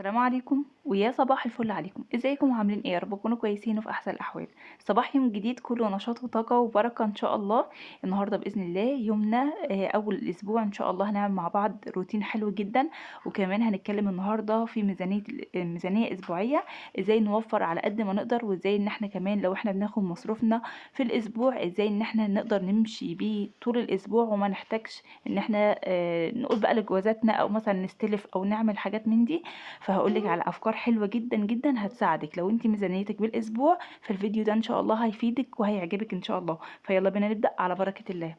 السلام عليكم ويا صباح الفل عليكم. ازيكم وعاملين ايه؟ يا رب تكونوا كويسين وفي احسن الاحوال. صباح يوم جديد كله نشاط وطاقه وبركه ان شاء الله. النهارده باذن الله يومنا اول الاسبوع ان شاء الله هنعمل مع بعض روتين حلو جدا. وكمان هنتكلم النهارده في ميزانيه اسبوعيه، ازاي نوفر على قد ما نقدر، وازاي ان احنا كمان لو احنا بناخد مصروفنا في الاسبوع ازاي ان احنا نقدر نمشي بيه طول الاسبوع وما نحتاجش ان احنا نقول بقى لجوازاتنا او مثلا نستلف او نعمل حاجات من دي. فهقول لك على افكار حلوه جدا جدا هتساعدك لو انت ميزانيتك بالاسبوع. فالفيديو ده ان شاء الله هيفيدك وهيعجبك ان شاء الله. فيلا بينا نبدا على بركه الله.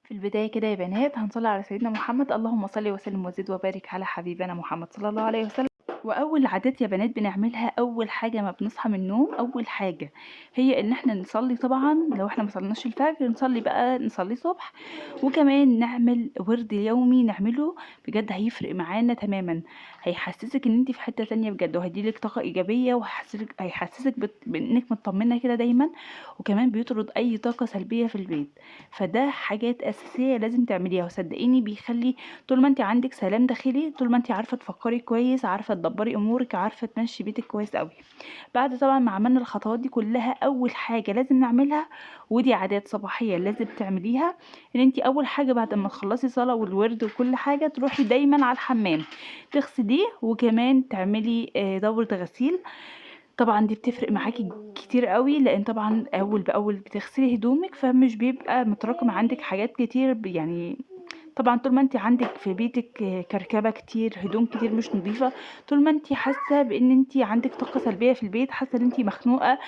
في البدايه كده يا بنات هنصلي على سيدنا محمد، اللهم صل وسلم وزد وبارك على حبيبنا محمد صلى الله عليه وسلم. واول عادات يا بنات بنعملها اول حاجه ما بنصحى من النوم، اول حاجه هي ان احنا نصلي. طبعا لو احنا ما صليناش الفجر نصلي بقى نصلي صبح، وكمان نعمل ورد يومي نعمله. بجد هيفرق معانا تماما، هيحسسك ان انت في حته تانية بجد، وهيديلك طاقه ايجابيه وهيحسسك بانك مطمنه كده دايما، وكمان بيطرد اي طاقه سلبيه في البيت. فده حاجات اساسيه لازم تعمليها، وصدقيني بيخلي طول ما انت عندك سلام داخلي، طول ما انت عارفه تفكري كويس، عارفه تدبري امورك، عارفه تمشي بيتك كويس قوي. بعد طبعا ما عملنا الخطوات دي كلها، اول حاجه لازم نعملها، ودي عادات صباحيه لازم تعمليها، ان انت اول حاجه بعد ما تخلصي صلاه والورد وكل حاجه تروحي دايما على الحمام تغسليه، وكمان تعملي دوره غسيل. طبعا دي بتفرق معاكي كتير قوي، لان طبعا اول باول بتغسلي هدومك فمش بيبقى متراكم عندك حاجات كتير يعني. طبعا طول ما انت عندك في بيتك كركبه كتير، هدوم كتير مش نظيفه، طول ما انت حاسه بان انت عندك طاقه سلبيه في البيت، حاسه ان انت مخنوقه،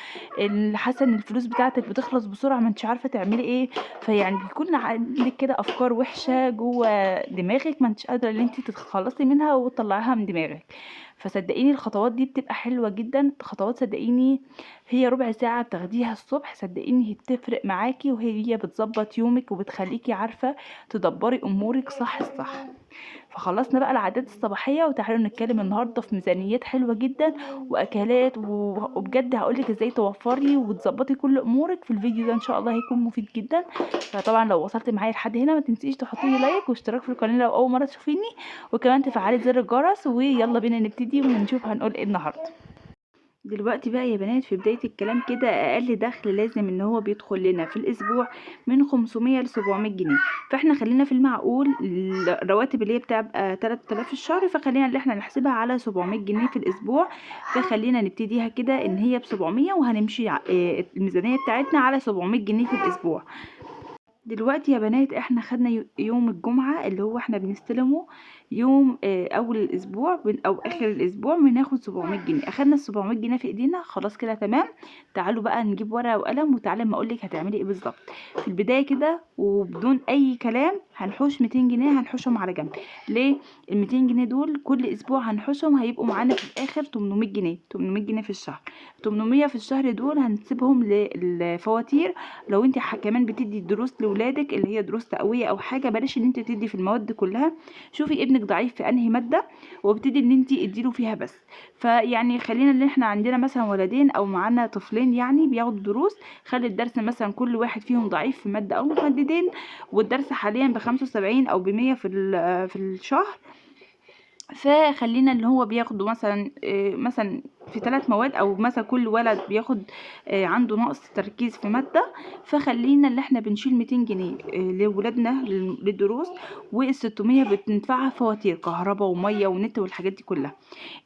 حاسه ان الفلوس بتاعتك بتخلص بسرعه ما انتش عارفه تعملي ايه. فيعني بيكون عندك كده افكار وحشه جوه دماغك ما انتش قادره ان انت تتخلصي منها وتطلعيها من دماغك. فصدقيني الخطوات دي بتبقى حلوه جدا، خطوات صدقيني هي ربع ساعه بتاخديها الصبح، صدقيني هي بتفرق معاكي، وهي بتظبط يومك وبتخليكي عارفه تدبري امورك صح الصح. فخلصنا بقى العادات الصباحيه، وتعالوا نتكلم النهارده في ميزانيات حلوه جدا واكلات وبجد هقولك ازاي توفري وتظبطي كل امورك في الفيديو ده، ان شاء الله هيكون مفيد جدا. فطبعا لو وصلت معايا لحد هنا ما تنسيش تحطي لي لايك واشتراك في القناه لو اول مره تشوفيني، وكمان تفعلي زر الجرس. ويلا بينا نبتدي ونشوف هنقول ايه النهارده. دلوقتي بقى يا بنات في بداية الكلام كده، أقل دخل لازم إن هو بيدخل لنا في الأسبوع من 500 ل 700 جنيه. فاحنا خلينا في المعقول، الرواتب اللي هي بتبقى 3000 في الشهر، فخلينا اللي احنا نحسبها على 700 جنيه في الأسبوع. فخلينا نبتديها كده إن هي ب 700، وهنمشي الميزانية بتاعتنا على 700 جنيه في الأسبوع. دلوقتي يا بنات احنا خدنا يوم الجمعة اللي هو احنا بنستلمه يوم اول الاسبوع او اخر الاسبوع، بناخد 700 جنيه. اخدنا ال 700 جنيه في ايدينا خلاص كده تمام. تعالوا بقى نجيب ورقة وقلم، وتعالى ما اقولك هتعملي ايه بالظبط. في البداية كده وبدون اي كلام هنحوش 200 جنيه، هنحوشهم على جنب. ليه؟ ال 200 جنيه دول كل اسبوع هنحوشهم هيبقوا معانا في الاخر 800 جنيه، 800 جنيه في الشهر. 800 في الشهر دول هنسيبهم للفواتير. لو انت كمان بتدي دروس لولادك اللي هي دروس تقويه او حاجه، بلاش ان انت تدي في المواد كلها. شوفي ابنك ضعيف في انهي ماده وابتدي ان انت اديله فيها بس. فيعني خلينا ان احنا عندنا مثلا ولدين او معانا طفلين يعني بياخدوا دروس، خلي الدرس مثلا كل واحد فيهم ضعيف في ماده او مادتين، والدرس حاليا ب75 او ب100 في الشهر. فخلينا اللي هو بياخدوا مثلا مثلا في 3 مواد، او مثلا كل ولد بياخد عنده نقص تركيز في مادة. فخلينا اللي احنا بنشيل 200 جنيه لولادنا للدروس، وال600 بندفعها فواتير كهرباء ومية ونت والحاجات دي كلها.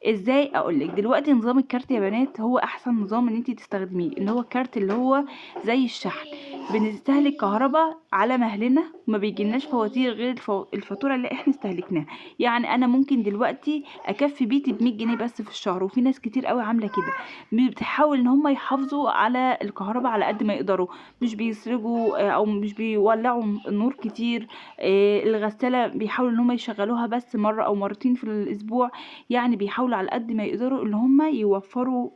ازاي؟ اقولك دلوقتي نظام الكارت يا بنات هو احسن نظام ان انت تستخدميه، اللي هو الكارت اللي هو زي الشحن. بنستهلك كهرباء على مهلنا، وما بيجيلناش فواتير غير الفاتوره اللي احنا استهلكناها. يعني انا ممكن دلوقتي اكفي بيتي ب100 جنيه بس في الشهر، وفي ناس كتير قوي عامله كده، بتحاول ان هم يحافظوا على الكهرباء على قد ما يقدروا، مش بيسرجوا او مش بيولعوا النور كتير. الغساله بيحاولوا ان هم يشغلوها بس مره او مرتين في الاسبوع. يعني بيحاولوا على قد ما يقدروا ان هم يوفروا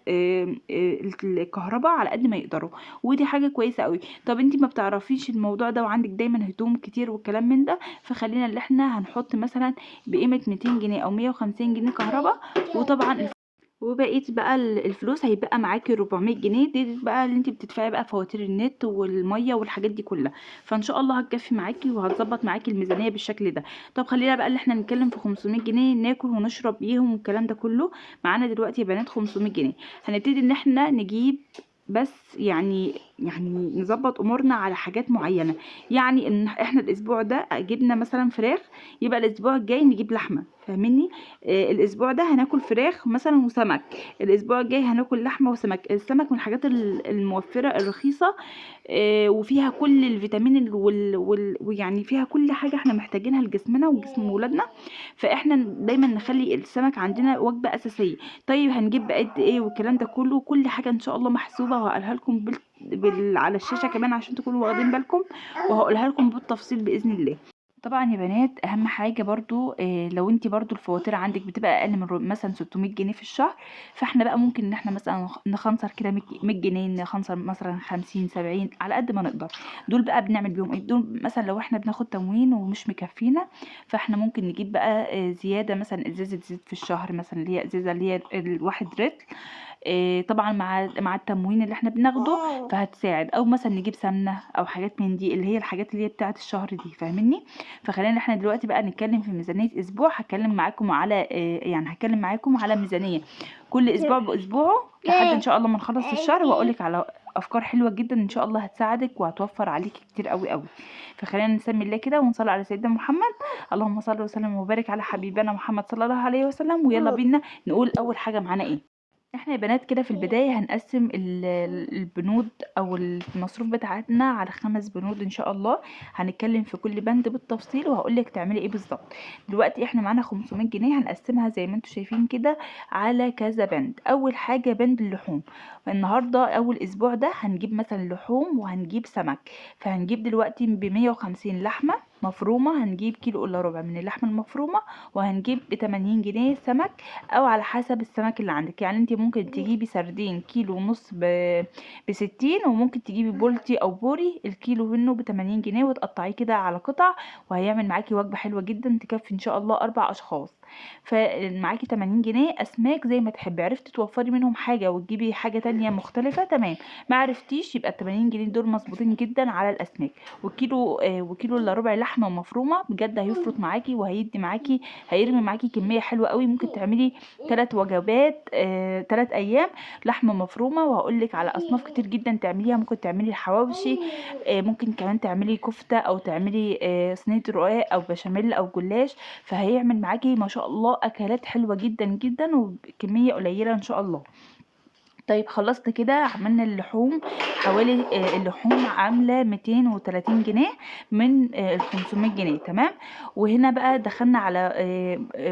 الكهرباء على قد ما يقدروا، ودي حاجه كويسه قوي. طب انتي ما بتعرفيش الموضوع ده وعندك دايما هدوم كتير والكلام من ده، فخلينا اللي احنا هنحط مثلا بقيمه 200 جنيه او 150 جنيه كهرباء. وطبعا وبقية بقى الفلوس هيبقى معاكي 400 جنيه دي بقى اللي انت بتدفعي بقى فواتير النت والميه والحاجات دي كلها. فان شاء الله هتكفي معاكي وهتظبط معاكي الميزانيه بالشكل ده. طب خلينا بقى اللي احنا نتكلم في 500 جنيه ناكل ونشرب بيهم والكلام ده كله. معانا دلوقتي يا بنات 500 جنيه هنبتدي ان احنا نجيب، بس يعني نظبط امورنا على حاجات معينه. يعني ان احنا الاسبوع ده جبنا مثلا فراخ، يبقى الاسبوع الجاي نجيب لحمه، فاهمني؟ الاسبوع ده هناكل فراخ مثلا وسمك، الاسبوع الجاي هناكل لحمه وسمك. السمك من الحاجات الموفره الرخيصه، وفيها كل الفيتامين ويعني فيها كل حاجه احنا محتاجينها لجسمنا وجسم ولادنا. فاحنا دايما نخلي السمك عندنا وجبه اساسيه. طيب هنجيب قد ايه والكلام ده كله، كل حاجه ان شاء الله محسوبه وهقولها لكم على الشاشه كمان عشان تكونوا واخدين بالكم، وهقولها لكم بالتفصيل باذن الله. طبعا يا بنات اهم حاجه برضو لو انت برضو الفواتير عندك بتبقى اقل من مثلا 600 جنيه في الشهر، فاحنا بقى ممكن ان احنا مثلا نخنصر كده 100 جنيه، نخنصر مثلا 50 70 على قد ما نقدر. دول بقى بنعمل بيهم ايه؟ دول مثلا لو احنا بناخد تموين ومش مكفينا، فاحنا ممكن نجيب بقى زياده، مثلا ازازه زيت في الشهر، مثلا اللي هي ازازه اللي هي الواحد رتل، طبعا مع التموين اللي احنا بناخده فهتساعد. او مثلا نجيب سمنه او حاجات من دي اللي هي الحاجات اللي هي بتاعه الشهر دي، فاهمني؟ فخلينا احنا دلوقتي بقى نتكلم في ميزانيه اسبوع. هتكلم معاكم على يعني هتكلم معاكم على ميزانيه كل اسبوع باسبوعه لحد ان شاء الله ما نخلص الشهر، واقول لك على افكار حلوه جدا ان شاء الله هتساعدك وهتوفر عليكي كتير قوي قوي. فخلينا نسمي الله كده ونصلي على سيدنا محمد. اللهم صل وسلم وبارك على حبيبنا محمد صلى الله عليه وسلم. ويلا بينا نقول اول حاجه معانا ايه. احنا يا بنات كده في البداية هنقسم البنود او المصروف بتاعتنا على 5 بنود ان شاء الله. هنتكلم في كل بند بالتفصيل وهقولك تعملي ايه بالظبط. دلوقتي احنا معانا 500 جنيه هنقسمها زي ما انتم شايفين كده على كذا بند. اول حاجة بند اللحوم. النهاردة اول اسبوع ده هنجيب مثلا لحوم وهنجيب سمك، فهنجيب دلوقتي ب150 لحمة مفرومة، هنجيب كيلو الا ربع من اللحمة المفرومة، وهنجيب ب80 جنيه سمك، او على حسب السمك اللي عندك. يعني انت ممكن تجيبي سردين كيلو ونص ب60، وممكن تجيبي بولتي او بوري الكيلو منه ب80 جنيه وتقطعيه كده على قطع، وهيعمل معاكي وجبة حلوة جدا تكفي ان شاء الله 4 اشخاص. فمعاكي 80 جنيه اسماك زي ما تحبي. عرفتي توفري منهم حاجة وتجيبي حاجة تانية مختلفة تمام، ما عرفتيش يبقى ال80 جنيه دول مظبوطين جدا على الاسماك. وكيلو الا ربع لحمة مفرومة بجد هيفرط معاكي وهيدي معاكي، هيرمي معاكي كمية حلوة قوي. ممكن تعملي 3 وجبات 3 ايام لحمه مفرومه. وهقول لك على اصناف كتير جدا تعمليها. ممكن تعملي الحواوشي، ممكن كمان تعملي كفته، او تعملي صينيه رقاق او بشاميل او جلاش. فهيعمل معاكي ما شاء الله اكلات حلوه جدا جدا وبكميه قليله ان شاء الله. طيب خلصت كده عملنا اللحوم. حوالي اللحوم عاملة 230 جنيه من ال500 جنيه تمام. وهنا بقى دخلنا على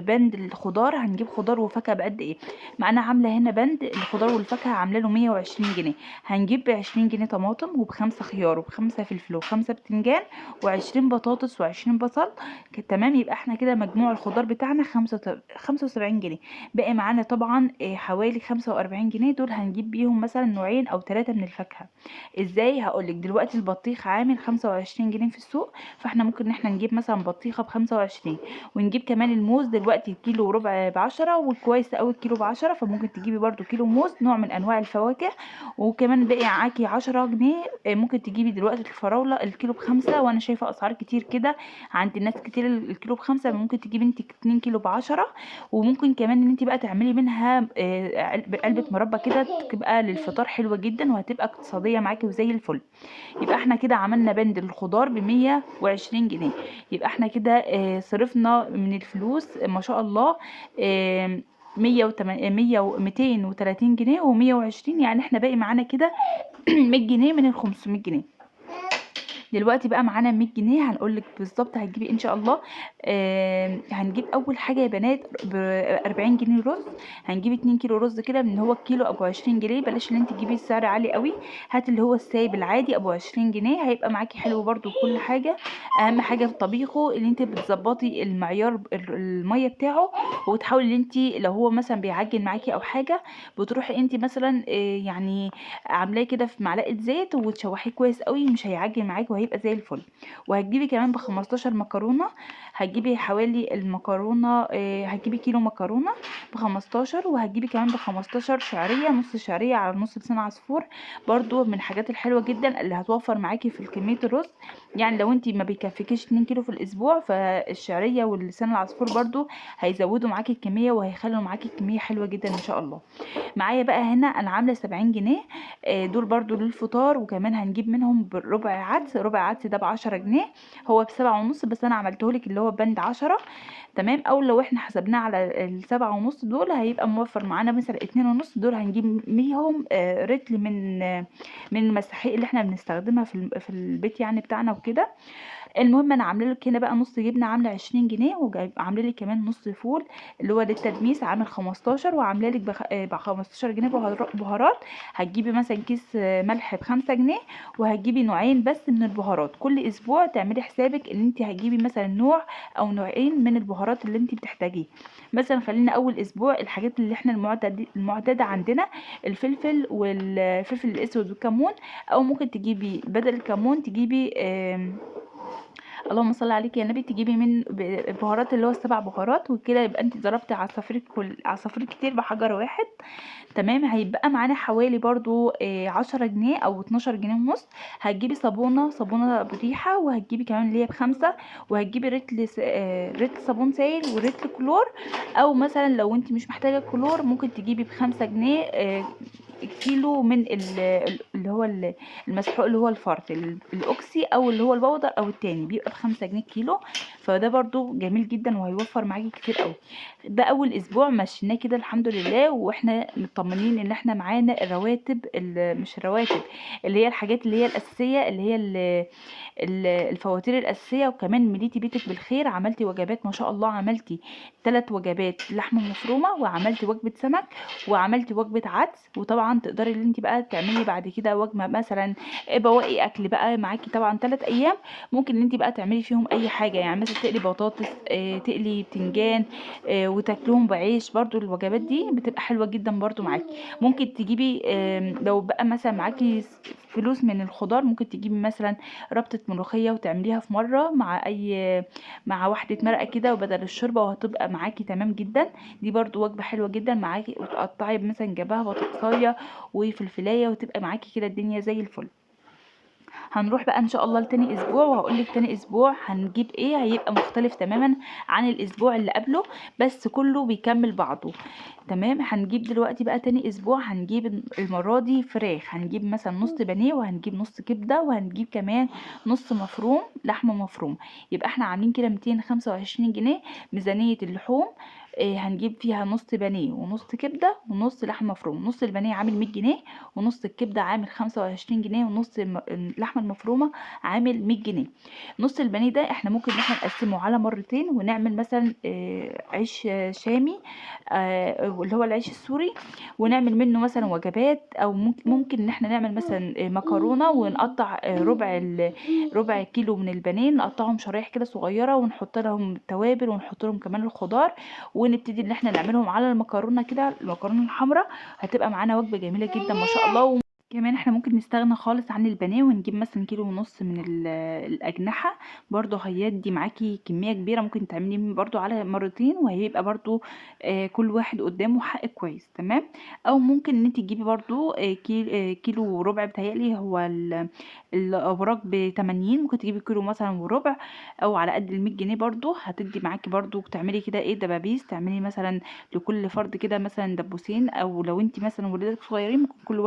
بند الخضار. هنجيب خضار وفاكهة بقد ايه. معانا عاملة هنا بند الخضار والفاكهة عاملة له 120 جنيه. هنجيب ب20 جنيه طماطم وب5 خيار وب5 فلفل وب5 بتنجان و20 بطاطس و20 بصل. تمام، يبقى احنا كده مجموع الخضار بتاعنا 75 جنيه. باقي معانا طبعا حوالي 45 جنيه. دول هنجيب بيهم مثلا نوعين او 3 من الفاكهة. ازاي؟ هقولك دلوقتي البطيخ عامل 25 جنيه في السوق، فاحنا ممكن ان احنا نجيب مثلا بطيخة ب25. ونجيب كمان الموز دلوقتي الكيلو وربع ب10، والكويس اوي الكيلو ب10، فممكن تجيبي برضو كيلو موز نوع من انواع الفواكه. وكمان باقي معاكي 10 جنيه. ممكن تجيبي دلوقتي الفراولة الكيلو ب5، وانا شايفة اسعار كتير كده عند الناس كتير الكيلو ب5. ممكن تجيبي انت 2 كيلو ب10. وممكن كمان ان انت بقى تعملي منها علبة مربى كده تبقى للفطار حلوة جدا وهتبقى اقتصادية معاكي وزي الفل. يبقى احنا كده عملنا بند الخضار ب120 جنيه. يبقى احنا كده صرفنا من الفلوس ما شاء الله 230 جنيه و120. يعني احنا باقي معانا كده 100 جنيه من ال500 جنيه. دلوقتي بقى معانا 100 جنيه هنقول لك بالظبط هتجيبي ان شاء الله. هنجيب اول حاجه يا بنات ب 40 جنيه رز. هنجيب 2 كيلو رز كده من هو الكيلو ابو 20 جنيه. بلاش ان انت تجيبي السعر عالي قوي، هات اللي هو السايب العادي ابو 20 جنيه، هيبقى معاكي حلو برده كل حاجه. اهم حاجه في طبيخه ان انت بتظبطي المعيار الميه بتاعه، وتحاولي ان انت لو هو مثلا بيعجن معاكي او حاجه بتروحي انت مثلا يعني عاملاه كده في معلقه زيت وتشوحيه كويس قوي، مش هيعجن معاكي وهيبقى زي الفل. وهتجيبي كمان ب15 مكرونه، هتجيبي حوالي المكرونه هتجيبي كيلو مكرونه ب15، وهتجيبي كمان ب15 شعريه، نص شعريه على نص لسان عصفور، برضو من الحاجات الحلوه جدا اللي هتوفر معاكي في كميه الرز. يعني لو انت ما بيكفيكيش 2 كيلو في الاسبوع، فالشعريه واللسان العصفور برضو هيزودوا معاكي الكميه وهيخلوا معاكي الكميه حلوه جدا ان شاء الله. معايا بقى هنا انا عامله 70 جنيه، دول برضو للفطار، وكمان هنجيب منهم بربع عدس. ربع عدس ده ب10 جنيه، هو ب7.5، بس انا عملتهولك اللي هو بند 10. تمام. او لو احنا حسبناه على ال7.5 دول هيبقى موفر معانا مثلا 2.5، دول هنجيب بيهم رتل من المساحيق اللي احنا بنستخدمها في البيت يعني بتاعنا وكده. المهم انا عامله لك هنا بقى نص جبنه عامله 20 جنيه، وعامله لك كمان نص فول اللي هو للتدميس عامل 15، وعامله لك ب 15 جنيه بهارات. هتجيبي مثلا كيس ملح ب5 جنيه، وهتجيبي نوعين بس من البهارات. كل اسبوع تعملي حسابك ان انت هتجيبي مثلا نوع او نوعين من البهارات اللي انت بتحتاجيه. مثلا خلينا اول اسبوع الحاجات اللي احنا المعتاده عندنا: الفلفل والفلفل الاسود والكمون، او ممكن تجيبي بدل الكمون تجيبي اللهم صل عليك يا نبي، تجيبي من بهارات اللي هو ال7 بهارات، وكده يبقى انت ضربتي عصافير كتير بحجر واحد. تمام. هيبقى معانا حوالي برضو 10 جنيه او 12 جنيه ونص. هتجيبي صابونه بريحه، وهتجيبي كمان اللي هي ب5، وهتجيبي رتل صابون سائل ورتل كلور. او مثلا لو انت مش محتاجه كلور ممكن تجيبي ب5 جنيه كيلو من اللي هو المسحوق اللي هو الفرط الاوكسي، او اللي هو البودر، او التاني بيبقى ب5 جنيه كيلو. فده برضو جميل جدا وهيوفر معاكي كتير قوي. ده اول اسبوع مشيناه كده الحمد لله، واحنا مطمنين ان احنا معانا الرواتب، مش الرواتب، اللي هي الحاجات اللي هي الاساسيه، اللي هي الفواتير الاساسيه. وكمان مليتي بيتك بالخير، عملتي وجبات ما شاء الله، عملتي 3 وجبات لحمه مفرومه، وعملتي وجبه سمك، وعملتي وجبه عدس. وطبعا تقدري ان انت بقى تعملي بعد كده وجبه مثلا بواقي اكل بقى معاكي، طبعا 3 ايام ممكن ان انت بقى تعملي فيهم اي حاجه، يعني مثلا تقلي بطاطس، تقلي بتنجان، وتاكلهم بعيش. برضو الوجبات دي بتبقى حلوه جدا برضو معاكي. ممكن تجيبي لو بقى مثلا معاكي فلوس من الخضار، ممكن تجيبي مثلا ربطه ملوخيه وتعمليها في مره مع واحده مرقه كده وبدل الشوربه، وهتبقى معاكي تمام جدا. دي برضو وجبه حلوه جدا معاكي، وتقطعي مثلا جنبها بطاطسايه وفلفلايه، وتبقى معاكي كده الدنيا زي الفل. هنروح بقى ان شاء الله لتاني اسبوع، وهقول لك تاني اسبوع هنجيب ايه، هيبقى مختلف تماما عن الاسبوع اللي قبله، بس كله بيكمل بعضه. تمام. هنجيب دلوقتي بقى تاني اسبوع، هنجيب المره دي فراخ، هنجيب مثلا نص بانيه، وهنجيب نص كبده، وهنجيب كمان نص مفروم لحمه مفروم. يبقى احنا عاملين كده 225 جنيه ميزانيه اللحوم. هنجيب فيها نص بانيه ونص كبده ونص لحمه مفروم. نص البانيه عامل 100 جنيه، ونص الكبده عامل 25 جنيه، ونص اللحمه المفرومه عامل 100 جنيه. نص البانيه ده احنا ممكن ان احنا نقسمه على مرتين، ونعمل مثلا عيش شامي، اللي هو العيش السوري، ونعمل منه مثلا وجبات. او ممكن ان احنا نعمل مثلا مكرونه، ونقطع ربع كيلو من البانيه، نقطعهم شرايح كده صغيره، ونحط لهم توابل، ونحط لهم كمان الخضار، ونبتدي ان احنا نعملهم على المكرونه كده، المكرونه الحمراء. هتبقى معانا وجبه جميله جدا ما شاء الله. كمان احنا ممكن نستغنى خالص عن البانيه، ونجيب مثلا كيلو ونص من الاجنحه، برضو هيدي معاكي كميه كبيره، ممكن تعملي برضو على مرتين، وهيبقى برضو كل واحد قدامه حق كويس. تمام. او ممكن ان انت تجيبي برضو كيلو وربع، بتهيألي هو الابراج ب80، ممكن تجيبي كيلو مثلا وربع، او على قد ال100 جنيه برضو هتدي معاكي برضو. تعملي كده ايه دبابيس، تعملي مثلا لكل فرد كده مثلا دبوسين، او لو انت مثلا ولادك صغيرين ممكن كل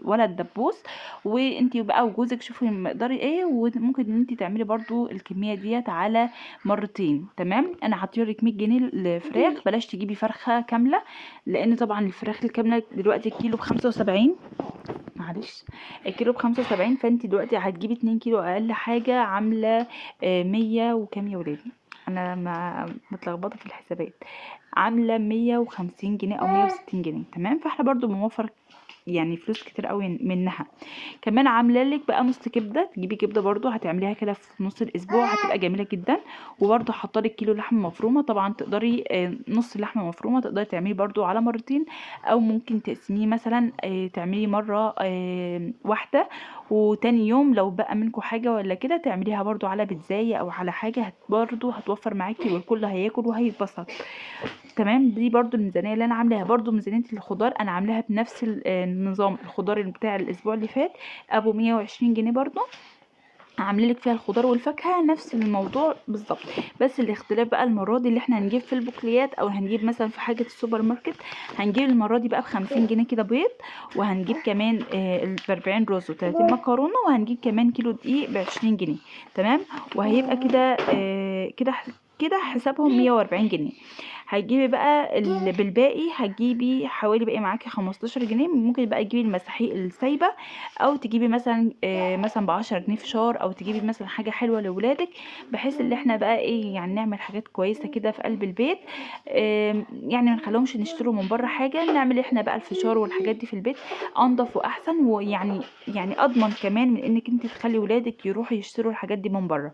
ولد دبوس، وانت بقى وجوزك شوفي مقداري ايه، وممكن ان انت تعملي برضو الكميه ديت على مرتين. تمام. انا حاطيلك 100 جنيه الفراخ، بلاش تجيبي فرخه كامله، لان طبعا الفراخ الكامله دلوقتي الكيلو ب75، معلش، الكيلو ب75. فانت دلوقتي هتجيبي 2 كيلو اقل حاجه عامله 100 وكام يا ولادي، انا متلخبطه في الحسابات، عامله 150 جنيه او 160 جنيه. تمام. فاحنا برضو بنوفر يعني فلوس كتير قوي منها. كمان عامله لك بقى نص كبده، تجيبي كبده برضو هتعمليها كده في نص الاسبوع، هتبقى جميله جدا. وبرضو حاطه لك كيلو لحمه مفرومه، طبعا تقدري نص لحمه مفرومه تقدري تعملي برضو على مرتين، او ممكن تقسميه مثلا تعملي مره واحده، وتاني يوم لو بقى منكم حاجه ولا كده تعمليها برضو على بيتزاية او على حاجه، برضو هتوفر معاكي والكل هياكل وهيتبسط. تمام. دي برضو الميزانيه اللي انا عاملاها. برضو ميزانيه الخضار انا عاملاها بنفس النظام. الخضار بتاع الاسبوع اللي فات ابو 120 جنيه برضو، عامله لك فيها الخضار والفاكهه نفس الموضوع بالظبط. بس الاختلاف بقى المره دي اللي احنا هنجيب في البقوليات او هنجيب مثلا في حاجه السوبر ماركت، هنجيب المره دي بقى ب50 جنيه كده بيض، وهنجيب كمان ب40 رز و30 مكرونه، وهنجيب كمان كيلو دقيق ب20 جنيه. تمام. وهيبقى كده كده حسابهم 140 جنيه. هتجيبي بقى بالباقي هتجيبي حوالي بقى معاكي 15 جنيه. ممكن بقى تجيبي المساحيق السايبه، او تجيبي مثلا مثلا ب10 جنيه فشار، او تجيبي مثلا حاجه حلوه لاولادك، بحيث ان احنا بقى ايه يعني نعمل حاجات كويسه كده في قلب البيت. يعني ما نخليهمش نشتروا من بره حاجه، نعمل احنا بقى الفشار والحاجات دي في البيت انضف واحسن، ويعني اضمن كمان من انك انت تخلي ولادك يروحوا يشتروا الحاجات دي من بره.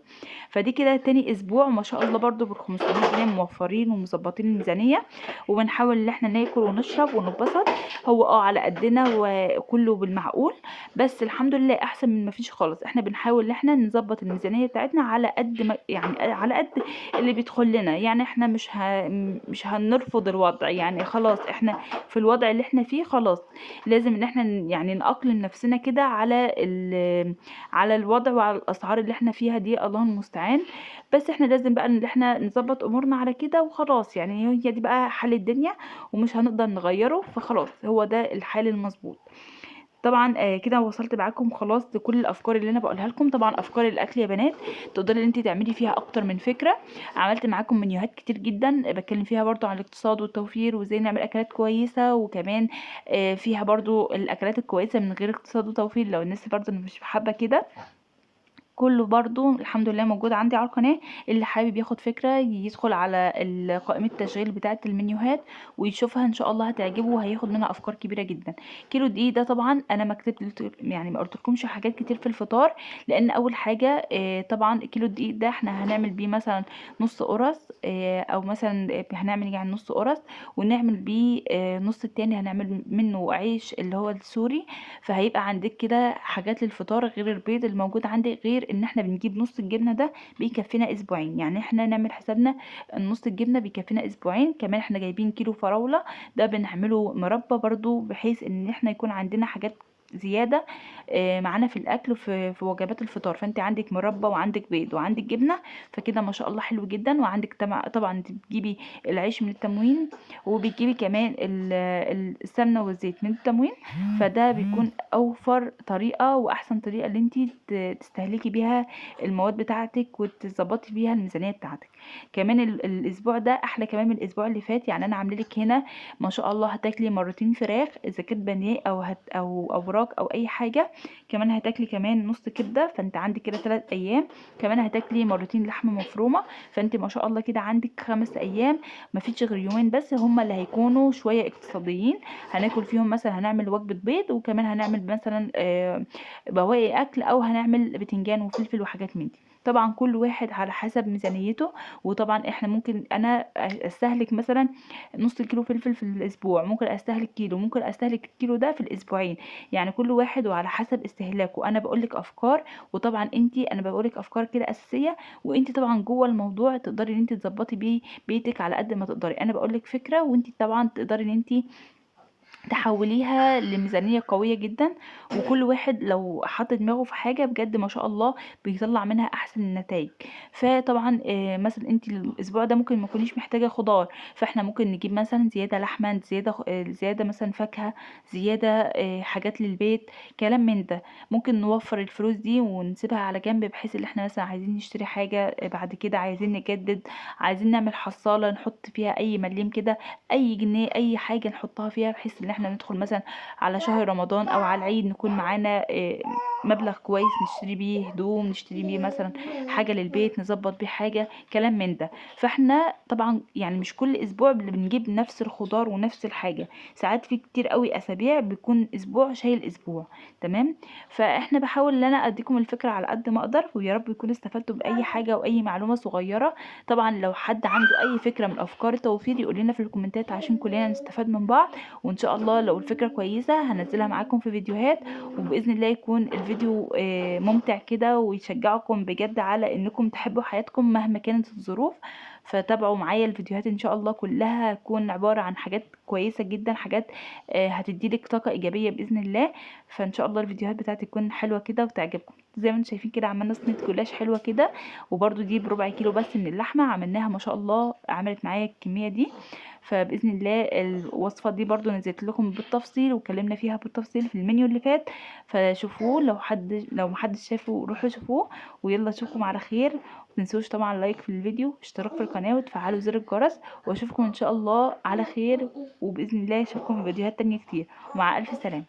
فدي كده تاني اسبوع ما شاء الله برضو بال500 جنيه موفرين ومظبطين الميزانيه، وبنحاول ان احنا ناكل ونشرب ونتبسط. هو على قدنا وكله بالمعقول، بس الحمد لله احسن من ما فيش خالص. احنا بنحاول ان احنا نظبط الميزانيه بتاعتنا على قد ما يعني على قد اللي بيدخل لنا. يعني احنا مش هنرفض الوضع، يعني خلاص احنا في الوضع اللي احنا فيه خلاص لازم ان احنا يعني نأقلم نفسنا كده على على الوضع وعلى الاسعار اللي احنا فيها دي، الله المستعان. بس احنا لازم بقى ان احنا نظبط امورنا على كده وخلاص، يعني هي دي بقى حال الدنيا ومش هنقدر نغيره، فخلاص هو ده الحال المظبوط. طبعا كده وصلت معاكم خلاص لكل الافكار اللي انا بقولها لكم. طبعا افكار الاكل يا بنات تقدري ان انت تعملي فيها اكتر من فكره. عملت معاكم منيوهات كتير جدا بتكلم فيها برضو عن الاقتصاد والتوفير وازاي نعمل اكلات كويسه، وكمان فيها برضو الاكلات الكويسه من غير اقتصاد وتوفير لو الناس برضو مش حابه كده. كله برضو الحمد لله موجود عندي على القناة. اللي حابب ياخد فكرة يدخل على قائمة التشغيل بتاعة المنيوهات ويشوفها، ان شاء الله هتعجبه وهياخد منها افكار كبيرة جدا. كيلو دقيق ده طبعا انا ما كتبت يعني ما قلتلكمش حاجات كتير في الفطار، لان اول حاجة طبعا كيلو الدقيق ده احنا هنعمل بيه مثلا نص قرص، او مثلا هنعمل يعني نص قرص، ونعمل بيه نص التاني هنعمل منه عيش اللي هو السوري. فهيبقى عندك كده حاجات للفطار غير البيض الموجود عندك، غير ان احنا بنجيب نص الجبنه ده بيكفينا اسبوعين. يعني احنا نعمل حسابنا نص الجبنه بيكفينا اسبوعين. كمان احنا جايبين كيلو فراوله، ده بنعمله مربى برضو بحيث ان احنا يكون عندنا حاجات زياده معانا في الاكل في وجبات الفطار. فانت عندك مربى وعندك بيض وعندك جبنه، فكده ما شاء الله حلو جدا. وعندك طبعا انت بتجيبي العيش من التموين، وبتجيبي كمان السمنه والزيت من التموين. فده بيكون اوفر طريقه واحسن طريقه اللي انت تستهلكي بيها المواد بتاعتك وتظبطي بيها الميزانيه بتاعتك. كمان الاسبوع ده احلى كمان من الاسبوع اللي فات. يعني انا عامله لك هنا ما شاء الله هتاكلي مرتين فراخ اذا كانت بانيه او اوراق او اي حاجه. كمان هتاكلي كمان نص كبده، فانت عندك كده 3 ايام. كمان هتاكلي مرتين لحمه مفرومه، فانت ما شاء الله كده عندك 5 ايام. ما فيش غير يومين بس هما اللي هيكونوا شويه اقتصاديين، هناكل فيهم مثلا هنعمل وجبه بيض، وكمان هنعمل مثلا بواقي اكل، او هنعمل بتنجان وفلفل وحاجات من دي. طبعا كل واحد على حسب ميزانيته. وطبعا احنا ممكن انا استهلك مثلا نص كيلو فلفل في الاسبوع، ممكن استهلك كيلو، ممكن استهلك الكيلو ده في الاسبوعين. يعني كل واحد وعلى حسب استهلاكه. انا بقولك افكار، وطبعا انا بقولك افكار كده اساسيه، وانت طبعا جوه الموضوع تقدري ان انت تظبطي بيه بيتك على قد ما تقدري. انا بقولك فكره وانت طبعا تقدري ان انت تحوليها لميزانية قوية جدا. وكل واحد لو حط دماغه في حاجة بجد ما شاء الله بيطلع منها احسن النتائج. فطبعا مثلا انت الاسبوع ده ممكن ما تكونيش محتاجة خضار، فاحنا ممكن نجيب مثلا زيادة لحمة، زيادة مثلا فاكهة، زيادة حاجات للبيت، كلام من ده. ممكن نوفر الفلوس دي ونسيبها على جنب، بحيث ان احنا مثلا عايزين نشتري حاجة بعد كده، عايزين نجدد، عايزين نعمل حصالة نحط فيها اي مليم كده، اي جنيه اي حاجه نحطها فيها، بحيث ان احنا ندخل مثلا على شهر رمضان او على العيد نكون معانا مبلغ كويس نشتري بيه هدوم، نشتري بيه مثلا حاجة للبيت، نظبط بيه حاجة، كلام من ده. فاحنا طبعا يعني مش كل اسبوع اللي بنجيب نفس الخضار ونفس الحاجة، ساعات في كتير قوي اسابيع بيكون اسبوع شايل اسبوع. تمام. فاحنا بحاول ان انا اديكم الفكرة على قد ما اقدر، ويا رب يكون استفدتوا باي حاجة واي معلومة صغيرة. طبعا لو حد عنده اي فكرة من افكار التوفير يقول لنا في الكومنتات عشان كلنا نستفاد من بعض. وان شاء الله لو الفكرة كويسة هنزلها معاكم في فيديوهات، وباذن الله يكون الفيديو ممتع كده ويشجعكم بجد على انكم تحبوا حياتكم مهما كانت الظروف. فتابعوا معايا الفيديوهات ان شاء الله كلها هتكون عبارة عن حاجات كويسة جدا، حاجات هتديلك طاقة ايجابية باذن الله. فان شاء الله الفيديوهات بتاعتي تكون حلوة كده وتعجبكم. زي ما انتم شايفين كده عملنا صينية جلاش حلوة كده، وبرده دي بربع كيلو بس من اللحمة عملناها ما شاء الله، عملت معايا الكمية دي. فباذن الله الوصفه دي برضو نزلت لكم بالتفصيل واتكلمنا فيها بالتفصيل في المنيو اللي فات، فشوفوه لو محدش شافه روحوا شوفوه. ويلا اشوفكم على خير. متنسوش طبعا لايك في الفيديو، اشتراك في القناه، وتفعلوا زر الجرس. واشوفكم ان شاء الله على خير، وباذن الله اشوفكم في فيديوهات تانية كتير. ومع الف سلامه.